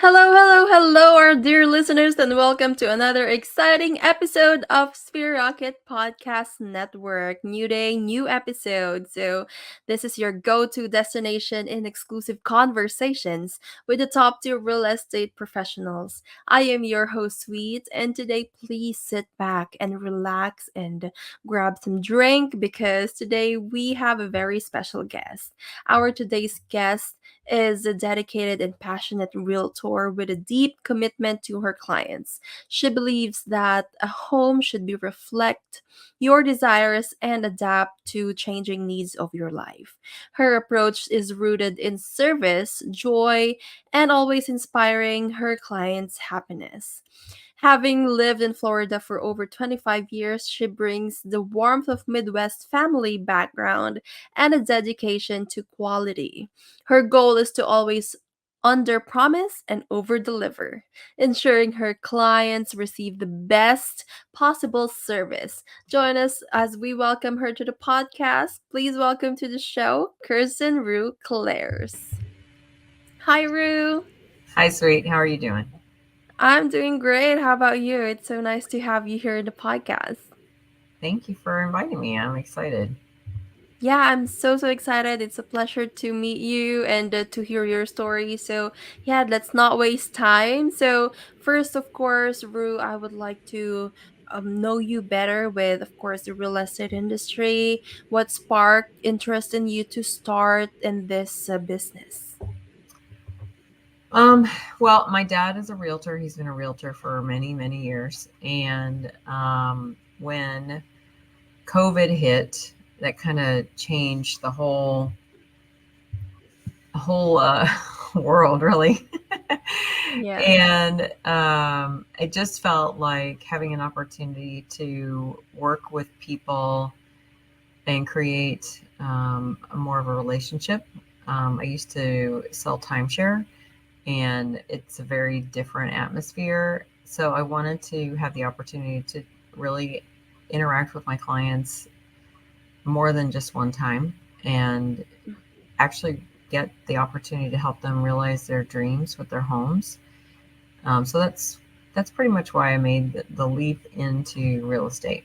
Hello, hello, hello, our dear listeners, and welcome to another exciting episode of Sphere Rocket Podcast Network. New day, new episode. So, this is your go to destination in exclusive conversations with the top tier real estate professionals. I am your host, Sweet, and today, please sit back and relax and grab some drink because today we have a very special guest. Our today's guest is a dedicated and passionate realtor with a deep commitment to her clients. She believes that a home should be reflect your desires and adapt to changing needs of your life. Her approach is rooted in service, joy, and always inspiring her clients' happiness. Having lived in Florida for over 25 years, she brings the warmth of Midwest family background and a dedication to quality. Her goal is to always under promise and over deliver, ensuring her clients receive the best possible service. Join us as we welcome her to the podcast. Please welcome to the show, Kirsten Roo Clairs. Hi, Roo. Hi, sweet. How are you doing? I'm doing great. How about you? It's so nice to have you here in the podcast. Thank you for inviting me. I'm excited. Yeah, I'm so excited. It's a pleasure to meet you and to hear your story. So, yeah, let's not waste time. So, first, of course, Rue, I would like to know you better with, of course, the real estate industry. What sparked interest in you to start in this business? Um, well, my dad is a realtor. He's been a realtor for many, many years. And when COVID hit, that kind of changed the whole world, really. Yes. And it just felt like having an opportunity to work with people and create more of a relationship. I used to sell timeshare, and it's a very different atmosphere. So I wanted to have the opportunity to really interact with my clients more than just one time and actually get the opportunity to help them realize their dreams with their homes. So that's pretty much why I made the leap into real estate.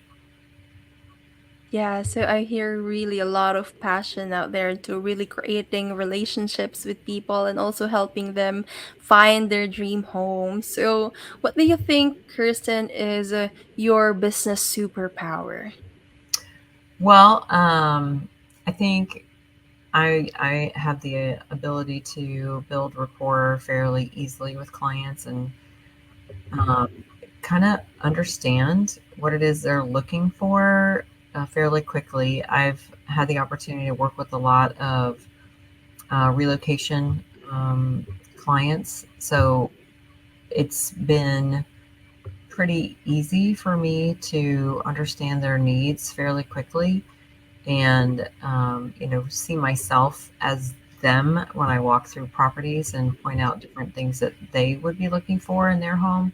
Yeah, so I hear really a lot of passion out there to really creating relationships with people and also helping them find their dream home. So, what do you think, Kirsten, is your business superpower? Well, I think I have the ability to build rapport fairly easily with clients and um, kind of understand what it is they're looking for fairly quickly. I've had the opportunity to work with a lot of relocation clients, so it's been pretty easy for me to understand their needs fairly quickly and see myself as them when I walk through properties and point out different things that they would be looking for in their home.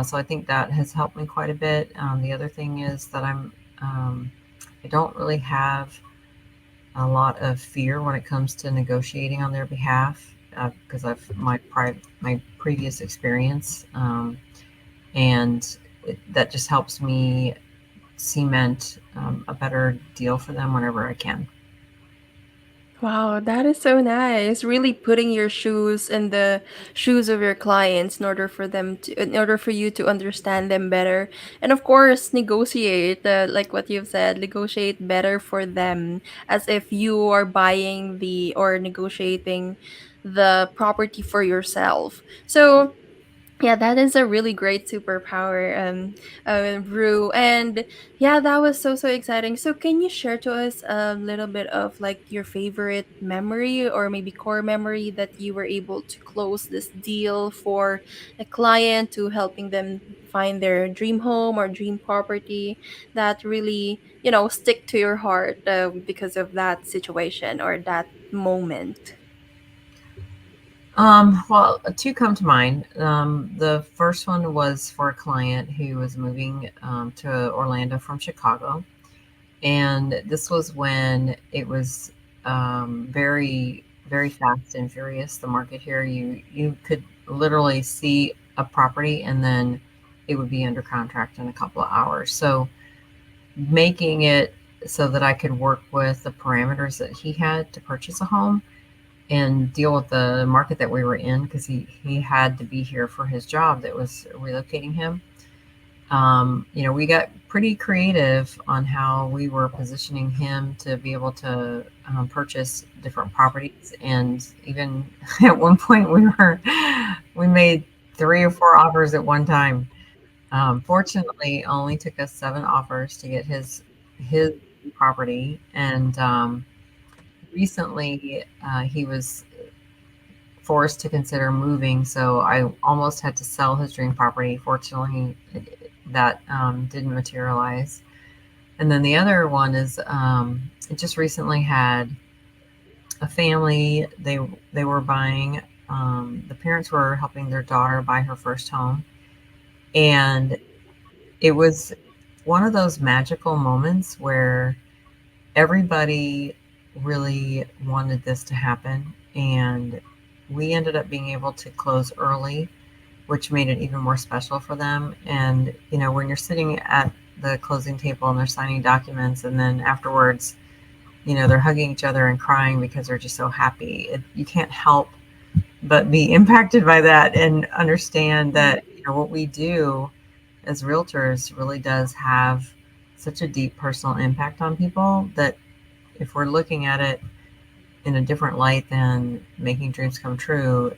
So I think that has helped me quite a bit. The other thing is that I don't really have a lot of fear when it comes to negotiating on their behalf because of my previous experience, and that just helps me cement a better deal for them whenever I can. Wow, that is so nice. Really putting your shoes in the shoes of your clients in order for in order for you to understand them better. And of course, negotiate, like what you've said, negotiate better for them as if you are buying the or negotiating the property for yourself. So, yeah, that is a really great superpower, Rue. And yeah, that was so exciting. So, can you share to us a little bit of like your favorite memory or maybe core memory that you were able to close this deal for a client to helping them find their dream home or dream property that really, stick to your heart because of that situation or that moment? Well, two come to mind. The first one was for a client who was moving to Orlando from Chicago, and this was when it was very, very fast and furious. The market here, you could literally see a property and then it would be under contract in a couple of hours. So making it so that I could work with the parameters that he had to purchase a home and deal with the market that we were in because he had to be here for his job that was relocating him. We got pretty creative on how we were positioning him to be able to purchase different properties. And even at one point, we made 3 or 4 offers at one time. Fortunately, it only took us 7 offers to get his property. And recently, he was forced to consider moving, so I almost had to sell his dream property. Fortunately, that didn't materialize. And then the other one is it just recently had a family. They were buying. The parents were helping their daughter buy her first home, and it was one of those magical moments where everybody really wanted this to happen, and we ended up being able to close early, which made it even more special for them. And when you're sitting at the closing table and they're signing documents, and then afterwards, they're hugging each other and crying because they're just so happy. You can't help but be impacted by that and understand that what we do as realtors really does have such a deep personal impact on people that if we're looking at it in a different light than making dreams come true,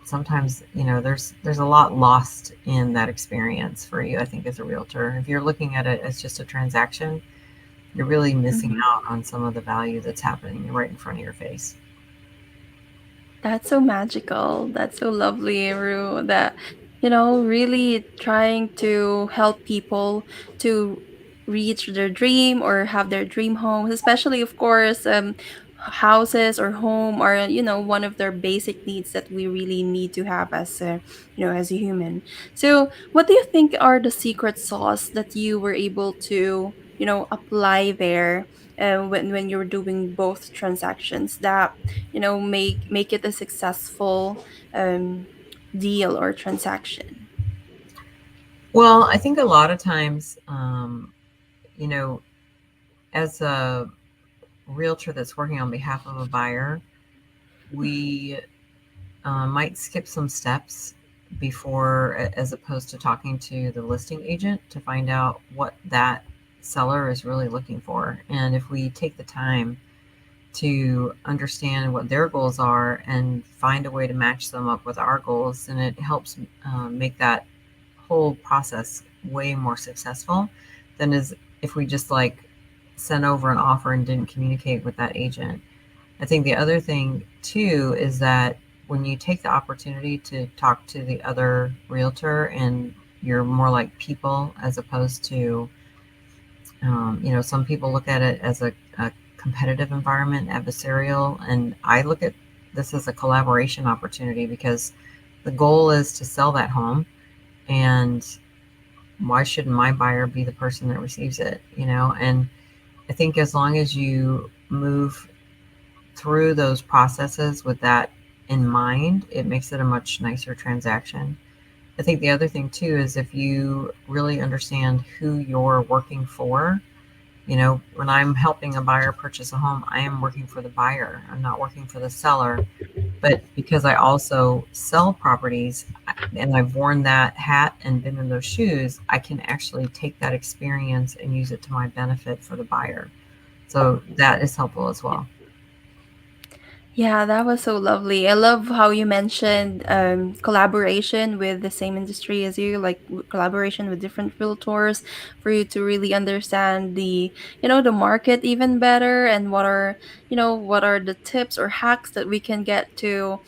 sometimes there's a lot lost in that experience for you. I think as a realtor, if you're looking at it as just a transaction, you're really missing Mhm. out on some of the value that's happening right in front of your face. That's so magical. That's so lovely, Rue. That, really trying to help people to reach their dream or have their dream homes, especially, of course, houses or home are, one of their basic needs that we really need to have as a, as a human. So, what do you think are the secret sauce that you were able to, apply there when you're doing both transactions that make it a successful um, deal or transaction. Well, I think a lot of times, you know, as a realtor that's working on behalf of a buyer, we might skip some steps before, as opposed to talking to the listing agent to find out what that seller is really looking for. And if we take the time to understand what their goals are and find a way to match them up with our goals, then it helps make that whole process way more successful than as if we just like sent over an offer and didn't communicate with that agent. I think the other thing too is that when you take the opportunity to talk to the other realtor and you're more like people as opposed to, some people look at it as a competitive environment, adversarial, and I look at this as a collaboration opportunity because the goal is to sell that home, and why shouldn't my buyer be the person that receives it? And I think as long as you move through those processes with that in mind, it makes it a much nicer transaction. I think the other thing too is if you really understand who you're working for. When I'm helping a buyer purchase a home, I am working for the buyer. I'm not working for the seller. But because I also sell properties and I've worn that hat and been in those shoes, I can actually take that experience and use it to my benefit for the buyer. So that is helpful as well. Yeah, that was so lovely. I love how you mentioned collaboration with the same industry as you, like collaboration with different realtors for you to really understand the market even better and what are the tips or hacks that we can get to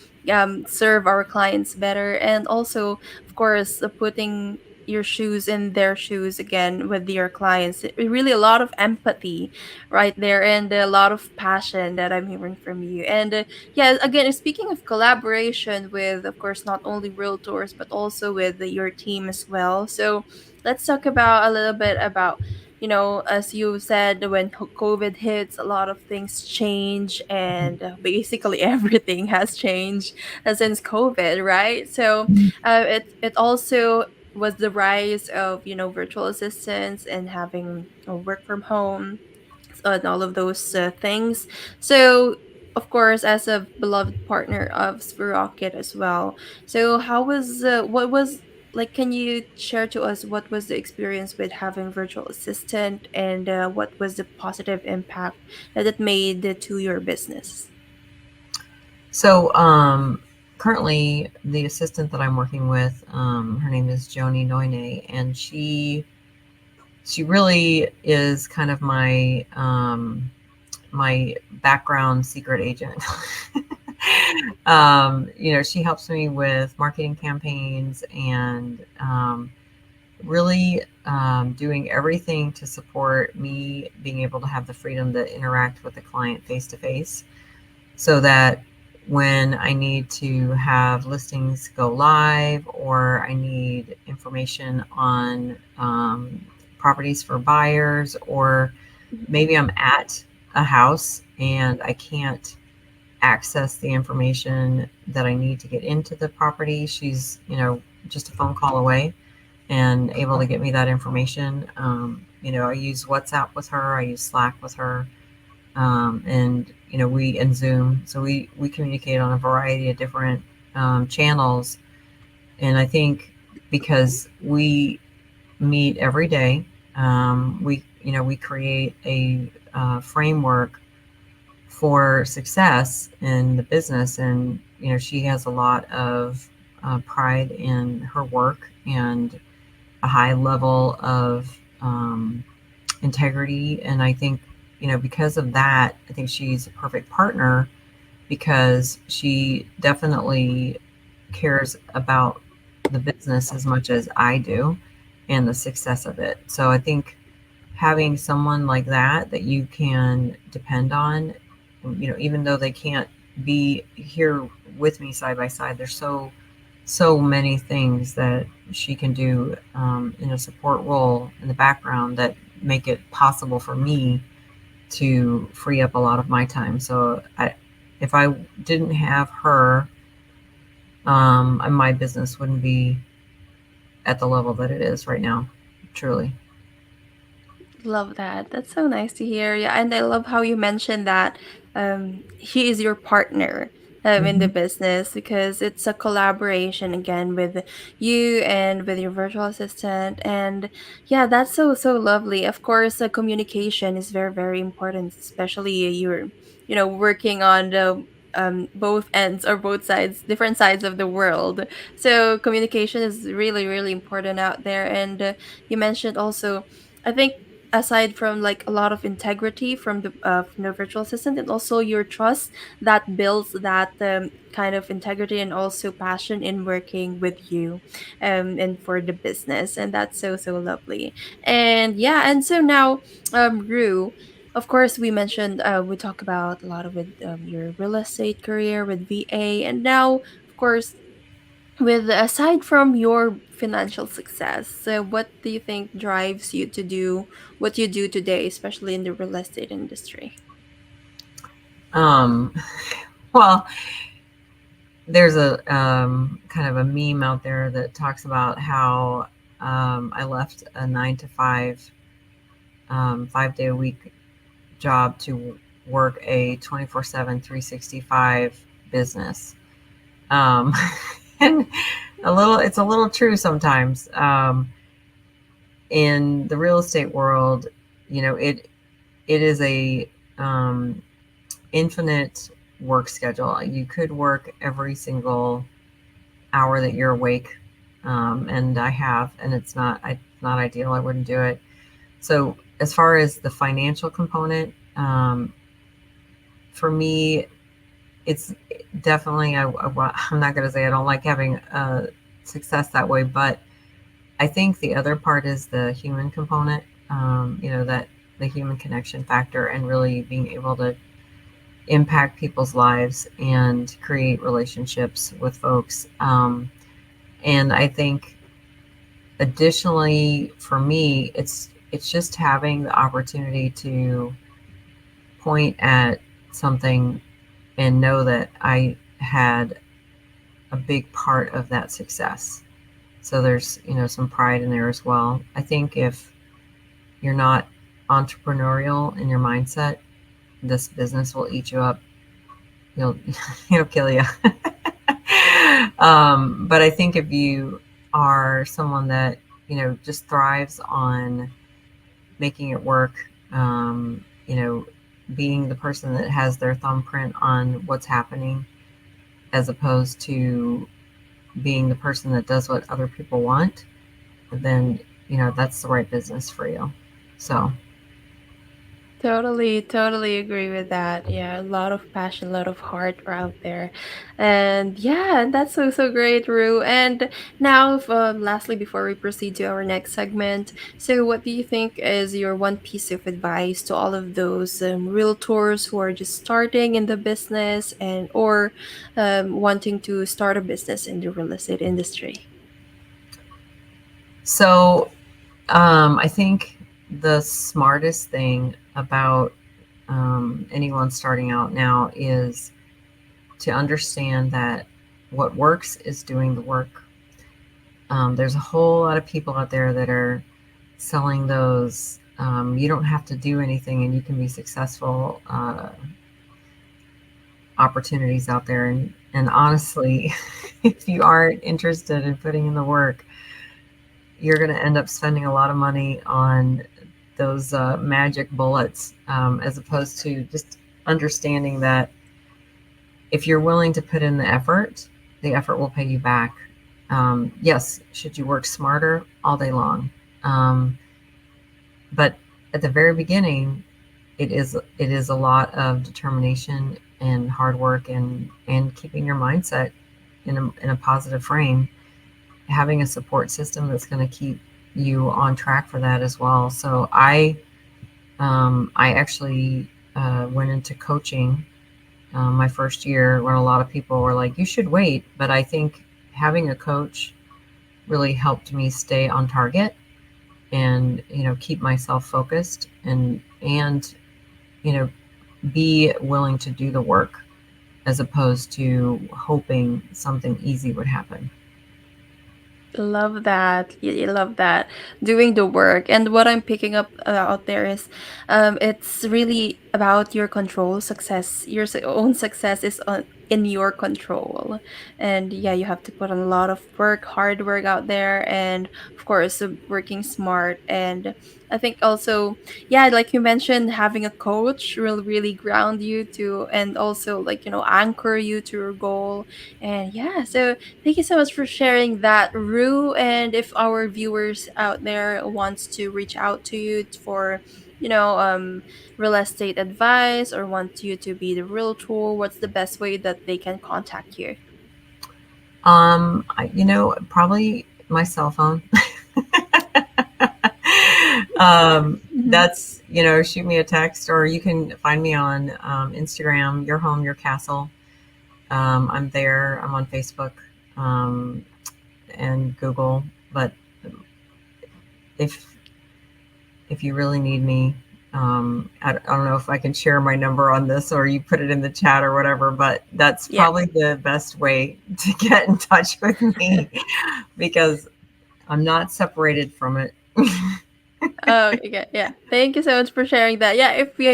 serve our clients better. And also, of course, putting your shoes in their shoes again with your clients. Really a lot of empathy right there and a lot of passion that I'm hearing from you. And yeah, again, speaking of collaboration with, of course, not only realtors but also with your team as well. So let's talk about a little bit about as you said, when COVID hits, a lot of things change, and basically everything has changed since COVID, right? So it also was the rise of virtual assistants and having work from home and all of those things. So, of course, as a beloved partner of Rocket as well. So, what was like? Can you share to us what was the experience with having virtual assistant, and what was the positive impact that it made to your business? So, currently, the assistant that I'm working with, her name is Joni Noine, and she really is kind of my background secret agent. She helps me with marketing campaigns and really doing everything to support me being able to have the freedom to interact with the client face to face, so that when I need to have listings go live, or I need information on properties for buyers, or maybe I'm at a house and I can't access the information that I need to get into the property, she's, just a phone call away and able to get me that information. I use WhatsApp with her, I use Slack with her, and we and Zoom. So we communicate on a variety of different channels. And I think because we meet every day, we create a framework for success in the business. And she has a lot of pride in her work and a high level of integrity. And I think, because of that, I think she's a perfect partner, because she definitely cares about the business as much as I do and the success of it. So I think having someone like that you can depend on, even though they can't be here with me side by side, there's so many things that she can do in a support role in the background that make it possible for me to free up a lot of my time. So if I didn't have her, my business wouldn't be at the level that it is right now, truly. Love that. That's so nice to hear. Yeah, and I love how you mentioned that he is your partner in the Hmm. business, because it's a collaboration again with you and with your virtual assistant. And yeah, that's so lovely. Of course, communication is very important, especially you're working on the both ends or both sides, different sides of the world. So communication is really important out there. And you mentioned also, I think, aside from like a lot of integrity from the virtual assistant, and also your trust that builds that kind of integrity and also passion in working with you and for the business. And that's so lovely. And yeah, and so now, Rue, of course we mentioned, we talk about a lot of with your real estate career with VA, and now of course, with aside from your financial success, so what do you think drives you to do what you do today, especially in the real estate industry? um, well, there's a kind of a meme out there that talks about how I left a 9 to 5, 5 day a week job to work a 24/7, 365 business. Um, and it's a little true sometimes. In the real estate world, it is a um, infinite work schedule. You could work every single hour that you're awake, and I have, and it's not ideal. I wouldn't do it. So as far as the financial component, for me, it's definitely I'm not going to say I don't like having success that way, but I think the other part is the human component. That the human connection factor, and really being able to impact people's lives and create relationships with folks. And I think additionally for me, it's just having the opportunity to point at something and know that I had a big part of that success. So there's, some pride in there as well. I think if you're not entrepreneurial in your mindset, this business will eat you up. You'll it'll kill you. But I think if you are someone that just thrives on making it work, being the person that has their thumbprint on what's happening, as opposed to being the person that does what other people want, then that's the right business for you. So Totally, totally agree with that. Yeah, a lot of passion, a lot of heart are out there. And yeah, that's so, so great, Rue. And now, lastly, before we proceed to our next segment, so what do you think is your one piece of advice to all of those realtors who are just starting in the business and or wanting to start a business in the real estate industry? so I think the smartest thing about anyone starting out now is to understand that what works is doing the work. There's a whole lot of people out there that are selling those you don't have to do anything and you can be successful opportunities out there. And honestly, if you aren't interested in putting in the work, you're going to end up spending a lot of money on those magic bullets, as opposed to just understanding that if you're willing to put in the effort will pay you back. Yes, should you work smarter all day long? Um, but at the very beginning, it is a lot of determination and hard work, and keeping your mindset in a positive frame, having a support system that's going to keep you on track for that as well. So I actually went into coaching my first year when a lot of people were like, you should wait. But I think having a coach really helped me stay on target and, keep myself focused and, you know, be willing to do the work as opposed to hoping something easy would happen. Love that. You love that. Doing the work. And what I'm picking up out there is it's really about your control success. Your own success is in your control. And yeah, you have to put on a lot of work, hard work out there. And of course, working smart. And I think also, yeah, like you mentioned, having a coach will really ground you to, and also like, anchor you to your goal. And yeah, so thank you so much for sharing that, Rue. And if our viewers out there wants to reach out to you for, real estate advice or want you to be the realtor, what's the best way that they can contact you? Probably my cell phone. Mhm. That's, shoot me a text, or you can find me on Instagram, Your Home, Your Castle. I'm there. I'm on Facebook and Google. But if if you really need me, I don't know if I can share my number on this or you put it in the chat or whatever, but that's Yeah. probably the best way to get in touch with me because I'm not separated from it. Oh, okay. Yeah. Thank you so much for sharing that. Yeah, if we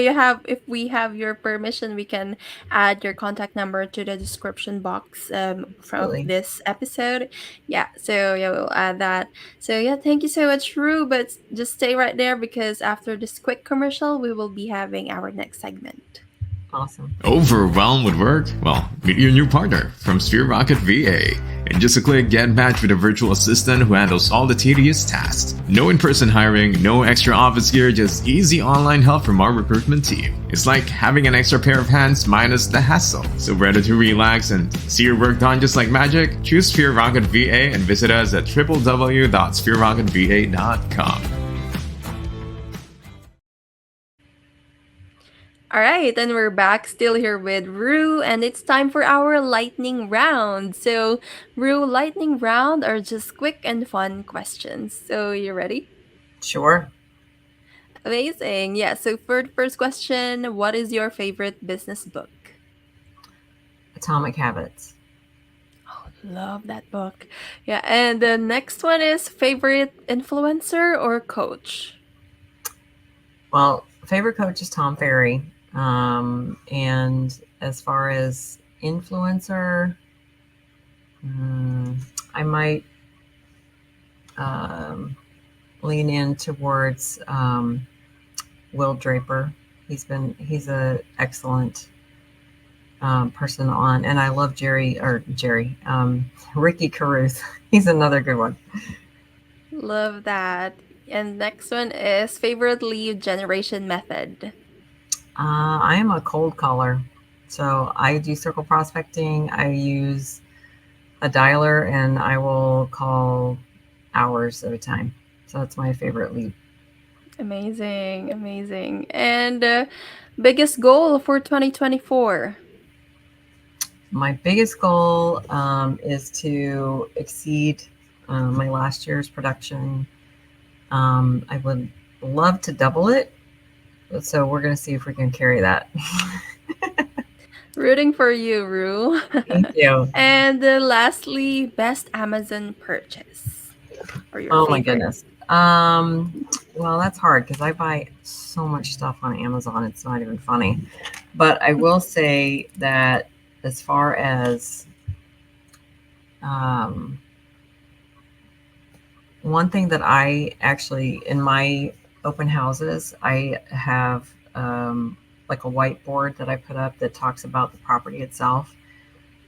have your permission, we can add your contact number to the description box from Absolutely. this episode. Yeah. So yeah, we'll add that. So yeah, thank you so much, Rue. But just stay right there because after this quick commercial, we will be having our next segment. Awesome. Overwhelmed with work? Well, meet your new partner from Sphere Rocket VA. In just a click, get matched with a virtual assistant who handles all the tedious tasks. No in-person hiring, no extra office gear, just easy online help from our recruitment team. It's like having an extra pair of hands minus the hassle. So ready to relax and see your work done just like magic? Choose Sphere Rocket VA and visit us at www.sphererocketva.com. All right, and we're back still here with Rue, and it's time for our lightning round. So, Rue, lightning round are just quick and fun questions. So, you ready? Sure. Amazing. Yeah. So for the first question, what is your favorite business book? Atomic Habits. Oh, love that book. Yeah. And the next one is favorite influencer or coach? Well, favorite coach is Tom Ferry. And as far as influencer, I might um, lean in towards Will Draper. He's a excellent person on, and I love Ricky Caruth. He's another good one. Love that. And next one is favorite lead generation method. I am a cold caller, so I do circle prospecting. I use a dialer, and I will call hours at a time. So that's my favorite lead. Amazing. Amazing. And biggest goal for 2024? My biggest goal is to exceed my last year's production. I would love to double it, so we're going to see if we can carry that. Rooting for you, Rue. Thank you. And lastly, best Amazon purchase or your Oh my favorite. goodness. Well, that's hard because I buy so much stuff on Amazon. It's not even funny. But I will say that as far as um, one thing that I actually, in my open houses, I have like a whiteboard that I put up that talks about the property itself.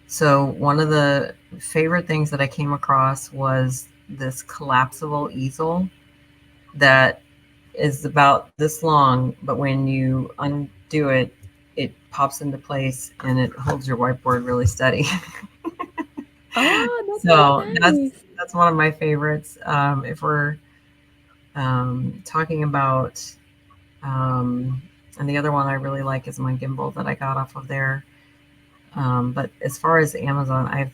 So one of the favorite things that I came across was this collapsible easel that is about this long, but when you undo it, it pops into place and it holds your whiteboard really steady. Oh, that's so So nice. that's one of my favorites. If we're talking about, and the other one I really like is my gimbal that I got off of there. But as far as Amazon, I've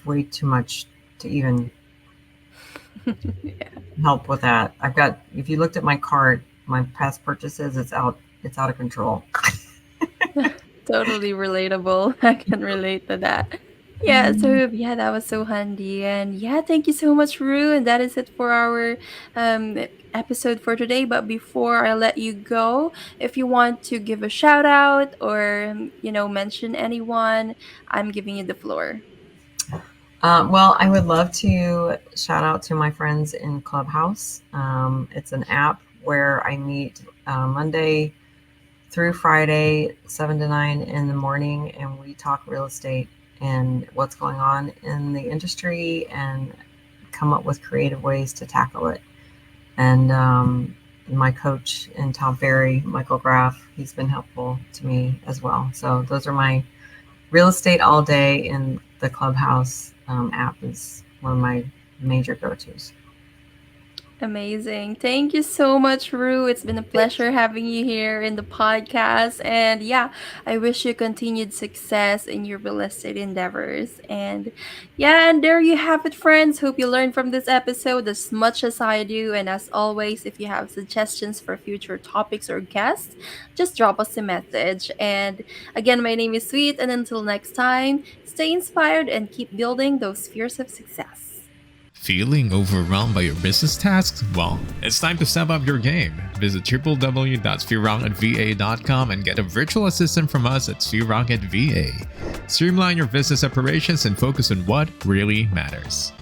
way too much to even Yeah, help with that. I've got, if you looked at my cart, my past purchases, it's out of control. totally relatable. I can relate to that. Yeah, so yeah, that was so handy. And yeah, thank you so much, Rue. And that is it for our episode for today. But before I let you go, if you want to give a shout out or mention anyone, I'm giving you the floor. Well, I would love to shout out to my friends in Clubhouse. It's an app where I meet Monday through Friday, 7 to 9 in the morning, and we talk real estate and what's going on in the industry and come up with creative ways to tackle it. And my coach in Tom Ferry, Michael Graff, he's been helpful to me as well. So those are my real estate all day, and the Clubhouse app is one of my major go-tos. Amazing. Thank you so much, Rue. It's been a Thank pleasure having you here in the podcast. And yeah, I wish you continued success in your real estate endeavors. And yeah, and there you have it, friends. Hope you learned from this episode as much as I do. And as always, if you have suggestions for future topics or guests, just drop us a message. And again, my name is Sweet. And until next time, stay inspired and keep building those spheres of success. Feeling overwhelmed by your business tasks? Well, it's time to step up your game. Visit www.sphererocketva.com and get a virtual assistant from us at Sphere Rocket VA. Streamline your business operations and focus on what really matters.